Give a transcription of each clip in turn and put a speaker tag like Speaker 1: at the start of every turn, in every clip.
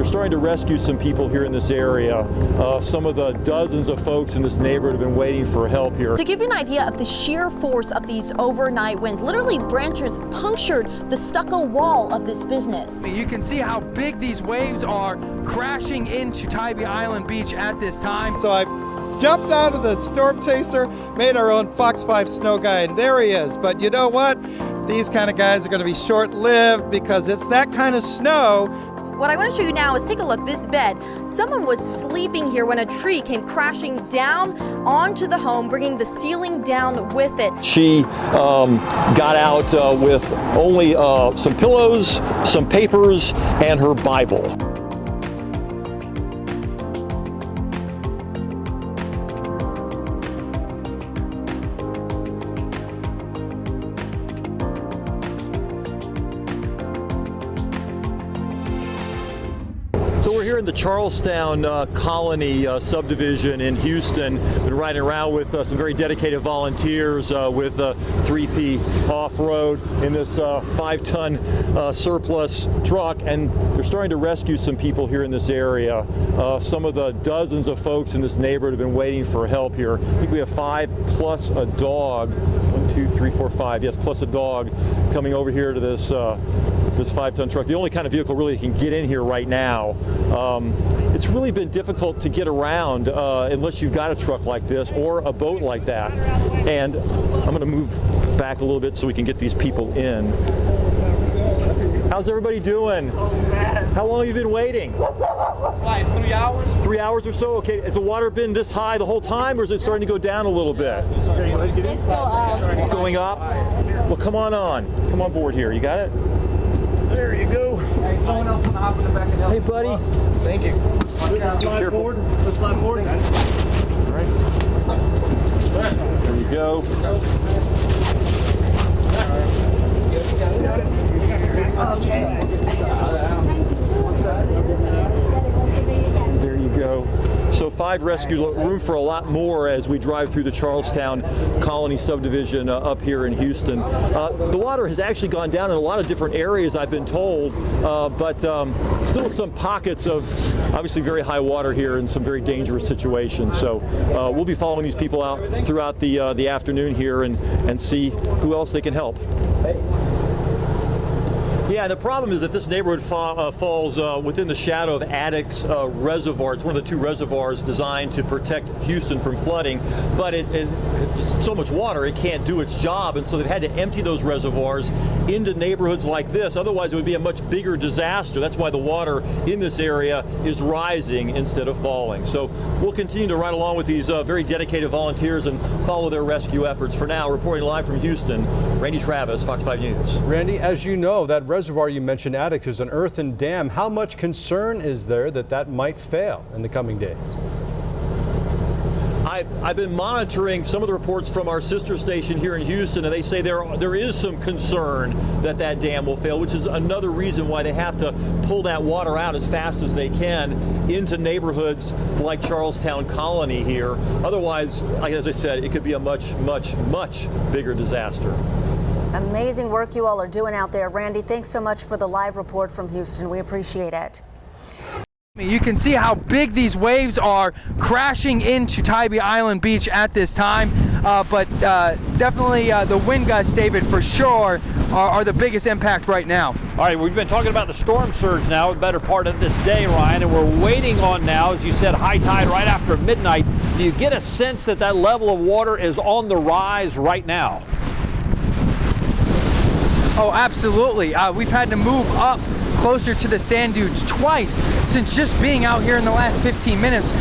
Speaker 1: they're starting to rescue some people here in this area. Some of the dozens of folks in this neighborhood have been waiting for help here.
Speaker 2: To give you an idea of the sheer force of these overnight winds, literally branches punctured the stucco wall of this business.
Speaker 3: You can see how big these waves are crashing into Tybee Island Beach at this time.
Speaker 4: So I jumped out of the storm chaser, made our own Fox 5 snow guy, and there he is. But you know what? These kind of guys are going to be short-lived because it's that kind of snow.
Speaker 2: What I want to show you now is take a look, this bed. Someone was sleeping here when a tree came crashing down onto the home, bringing the ceiling down with it.
Speaker 1: She got out with only some pillows, some papers, and her Bible. So we're here in the Charlestown Colony subdivision in Houston. Been riding around with some very dedicated volunteers with 3P Off-Road in this 5-ton surplus truck, and they're starting to rescue some people here in this area. Some of the dozens of folks in this neighborhood have been waiting for help here. I think we have 5 plus a dog. 1, 2, 3, 4, 5. Yes, plus a dog coming over here to this 5-ton truck. The only kind of vehicle really can get in here right now. It's really been difficult to get around unless you've got a truck like this or a boat like that. And I'm going to move back a little bit so we can get these people in. How's everybody doing? How long have you been waiting?
Speaker 5: Like 3 hours.
Speaker 1: 3 hours or so? Okay, has the water been this high the whole time, or is it starting to go down a little bit?
Speaker 2: It's
Speaker 1: Going up? Well, come on board here. You got it? There you go.
Speaker 5: Hey, someone else want to hop in the back and help.
Speaker 1: Hey, buddy.
Speaker 5: Thank you.
Speaker 6: Let's slide forward. Let's slide forward.
Speaker 1: All right. There you go. There you go. So 5 rescue, room for a lot more as we drive through the Charlestown Colony subdivision up here in Houston. The water has actually gone down in a lot of different areas, I've been told, but still some pockets of obviously very high water here in some very dangerous situations. So we'll be following these people out throughout the afternoon here and see who else they can help. Yeah, the problem is that this neighborhood falls within the shadow of Addicks Reservoir. It's one of the 2 reservoirs designed to protect Houston from flooding, but it's so much water it can't do its job, and so they've had to empty those reservoirs into neighborhoods like this. Otherwise it would be a much bigger disaster. That's why the water in this area is rising instead of falling. So we'll continue to ride along with these very dedicated volunteers and follow their rescue efforts. For now, reporting live from Houston, Randy Travis, Fox 5 News.
Speaker 7: Randy, as you know, that reservoir you mentioned, Addicks, is an earthen dam. How much concern is there that might fail in the coming days?
Speaker 1: I've been monitoring some of the reports from our sister station here in Houston, and they say there is some concern that dam will fail, which is another reason why they have to pull that water out as fast as they can into neighborhoods like Charlestown Colony here. Otherwise, as I said, it could be a much, much, much bigger disaster.
Speaker 8: Amazing work you all are doing out there. Randy, thanks so much for the live report from Houston. We appreciate it.
Speaker 3: You can see how big these waves are crashing into Tybee Island Beach at this time, but definitely the wind gusts, David, for sure are the biggest impact right now.
Speaker 6: All right, we've been talking about the storm surge now, a better part of this day, Ryan, and we're waiting on now, as you said, high tide right after midnight. Do you get a sense that level of water is on the rise right now?
Speaker 3: Oh, absolutely. We've had to move up closer to the sand dunes twice since just being out here in the last 15 minutes.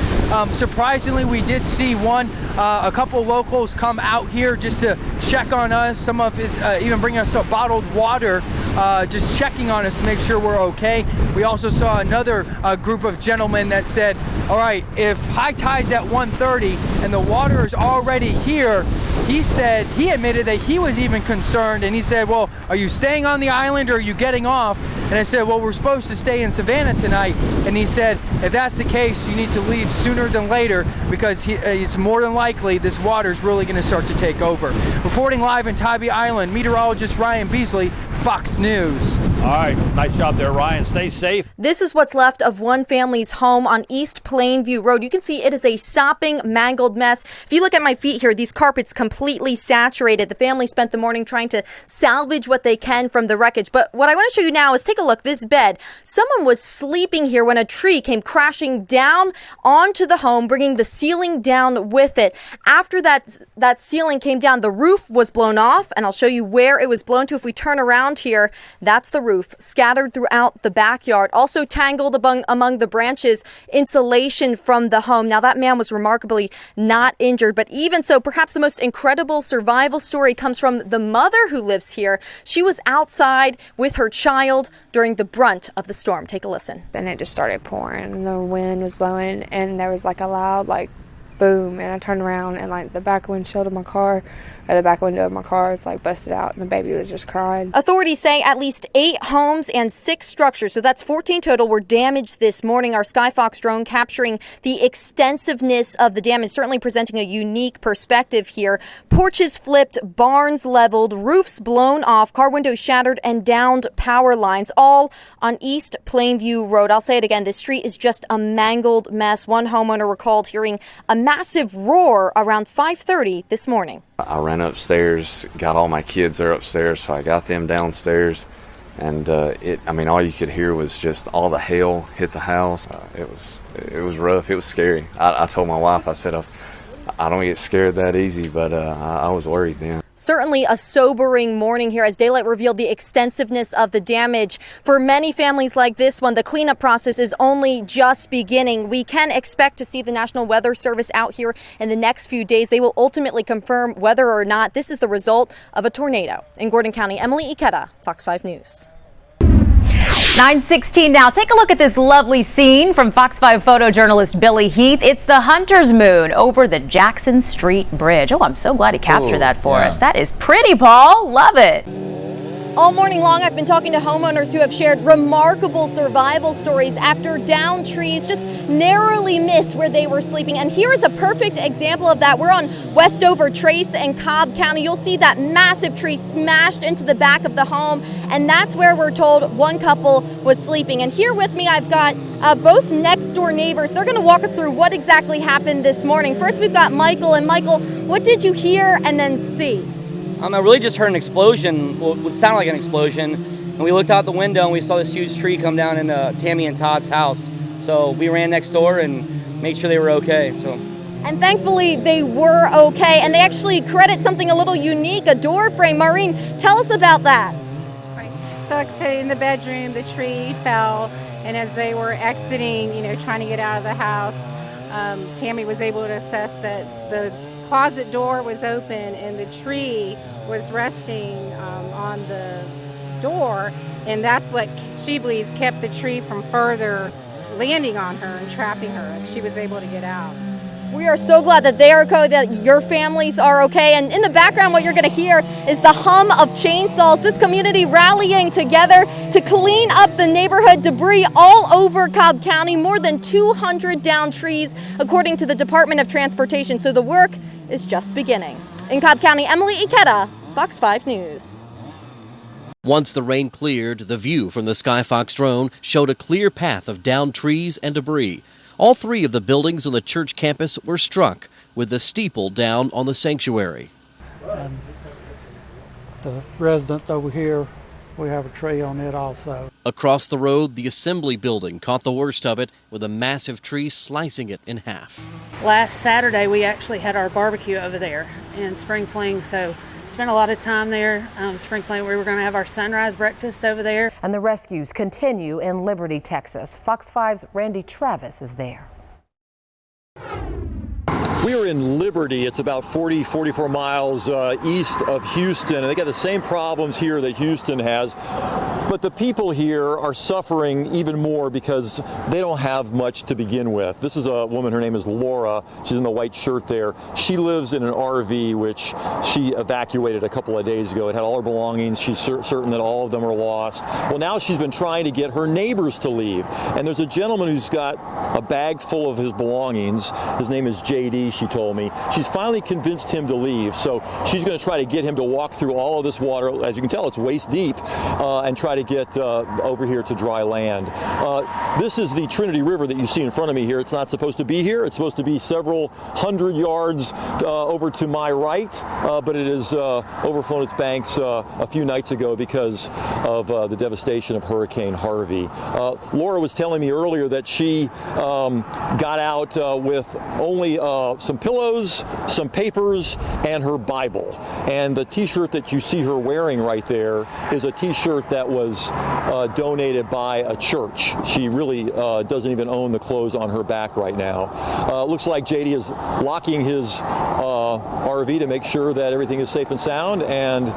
Speaker 3: Surprisingly, we did see a couple locals come out here just to check on us. Some of us even bring us some bottled water, just checking on us to make sure we're okay. We also saw another group of gentlemen that said, all right, if high tide's at 1:30 and the water is already here, he admitted that he was even concerned, and he said, well, are you staying on the island or are you getting off? And I said, well, we're supposed to stay in Savannah tonight. And he said, if that's the case, you need to leave sooner than later, because he's more than likely this water's really going to start to take over. Reporting live in Tybee Island, meteorologist Ryan Beasley, Fox News.
Speaker 6: All right, nice job there, Ryan. Stay safe.
Speaker 2: This is what's left of one family's home on East Plainview Road. You can see it is a sopping, mangled mess. If you look at my feet here, these carpets completely saturated. The family spent the morning trying to salvage what they can from the wreckage. But what I want to show you now is take a look. This bed, someone was sleeping here when a tree came crashing down onto the home, bringing the ceiling down with it. After that ceiling came down, the roof was blown off, and I'll show you where it was blown to. If we turn around here, that's the roof, scattered throughout the backyard, also tangled among the branches, insulation from the home. Now, that man was remarkably not injured, but even so, perhaps the most incredible survival story comes from the mother who lives here. She was outside with her child during the brunt of the storm. Take a listen.
Speaker 9: Then it just started pouring. The wind was blowing, and there was like a loud boom, and I turned around, and the back windshield of my car, or the back window of my car, was busted out, and the baby was just crying.
Speaker 2: Authorities say at least 8 homes and 6 structures, so that's 14 total, were damaged this morning. Our Skyfox drone capturing the extensiveness of the damage, certainly presenting a unique perspective here. Porches flipped, barns leveled, roofs blown off, car windows shattered, and downed power lines, all on East Plainview Road. I'll say it again, this street is just a mangled mess. One homeowner recalled hearing a massive roar around 5:30 this morning.
Speaker 10: I ran upstairs, got all my kids there upstairs, so I got them downstairs, and all you could hear was just all the hail hit the house. It was rough. It was scary. I told my wife, I said, I don't get scared that easy, but I was worried then.
Speaker 2: Certainly a sobering morning here as daylight revealed the extensiveness of the damage. For many families like this one, the cleanup process is only just beginning. We can expect to see the National Weather Service out here in the next few days. They will ultimately confirm whether or not this is the result of a tornado. In Gordon County, Emily Ikeda, Fox 5 News.
Speaker 11: 9:16 now. Take a look at this lovely scene from Fox 5 photojournalist Billy Heath. It's the hunter's moon over the Jackson Street Bridge. Oh, I'm so glad he captured that for us. That is pretty, Paul. Love it.
Speaker 2: All morning long, I've been talking to homeowners who have shared remarkable survival stories after downed trees just narrowly missed where they were sleeping. And here is a perfect example of that. We're on Westover Trace in Cobb County. You'll see that massive tree smashed into the back of the home. And that's where we're told one couple was sleeping. And here with me, I've got both next door neighbors. They're going to walk us through what exactly happened this morning. First, we've got Michael. And Michael, what did you hear and then see?
Speaker 12: I really just heard an explosion, what sounded like an explosion, and we looked out the window and we saw this huge tree come down into Tammy and Todd's house. So we ran next door and made sure they were okay.
Speaker 2: And thankfully they were okay, and they actually credit something a little unique, a door frame. Maureen, tell us about that.
Speaker 13: Right. So like I said, in the bedroom, the tree fell, and as they were exiting, trying to get out of the house, Tammy was able to assess that the closet door was open and the tree was resting on the door, and that's what she believes kept the tree from further landing on her and trapping her. She was able to get out.
Speaker 2: We are so glad that they are okay, that your families are okay. And in the background, what you're going to hear is the hum of chainsaws. This community rallying together to clean up the neighborhood debris all over Cobb County. More than 200 downed trees, according to the Department of Transportation. So the work is just beginning. In Cobb County, Emily Ikeda, Fox 5 News.
Speaker 14: Once the rain cleared, the view from the Skyfox drone showed a clear path of downed trees and debris. All 3 of the buildings on the church campus were struck, with the steeple down on the sanctuary.
Speaker 15: And the residence over here, we have a tree on it also.
Speaker 14: Across the road, the assembly building caught the worst of it, with a massive tree slicing it in half.
Speaker 16: Last Saturday, we actually had our barbecue over there in Spring Fling, so spent a lot of time there. Spring Fling, we were going to have our sunrise breakfast over there.
Speaker 17: And the rescues continue in Liberty, Texas. Fox 5's Randy Travis is there.
Speaker 1: We are in Liberty. It's about 44 miles east of Houston, and they got the same problems here that Houston has. But the people here are suffering even more because they don't have much to begin with. This is a woman, her name is Laura. She's in the white shirt there. She lives in an RV which she evacuated a couple of days ago. It had all her belongings. She's certain that all of them are lost. Well, now she's been trying to get her neighbors to leave. And there's a gentleman who's got a bag full of his belongings. His name is JD, she told me. She's finally convinced him to leave. So she's going to try to get him to walk through all of this water. As you can tell, it's waist deep, and try to get over here to dry land. This is the Trinity River that you see in front of me here. It's not supposed to be here. It's supposed to be several hundred yards over to my right, but it has overflown its banks a few nights ago because of the devastation of Hurricane Harvey. Laura was telling me earlier that she got out with only some pillows, some papers, and her Bible. And the t-shirt that you see her wearing right there is a t-shirt that was donated by a church. She really doesn't even own the clothes on her back right now. Looks like JD is locking his RV to make sure that everything is safe and sound, and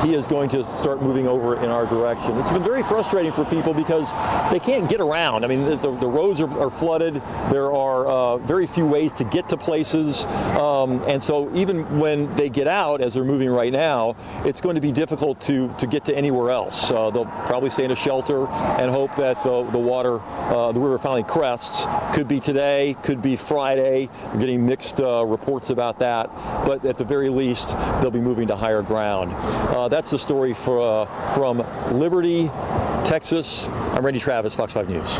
Speaker 1: he is going to start moving over in our direction. It's been very frustrating for people because they can't get around. I mean, the roads are flooded. There are very few ways to get to places, and so even when they get out, as they're moving right now, it's going to be difficult to get to anywhere else. They'll probably stay in a shelter and hope that the water, the river finally crests. Could be today, could be Friday. We're getting mixed reports about that, but at the very least, they'll be moving to higher ground. That's the story from Liberty, Texas. I'm Randy Travis, Fox 5 News.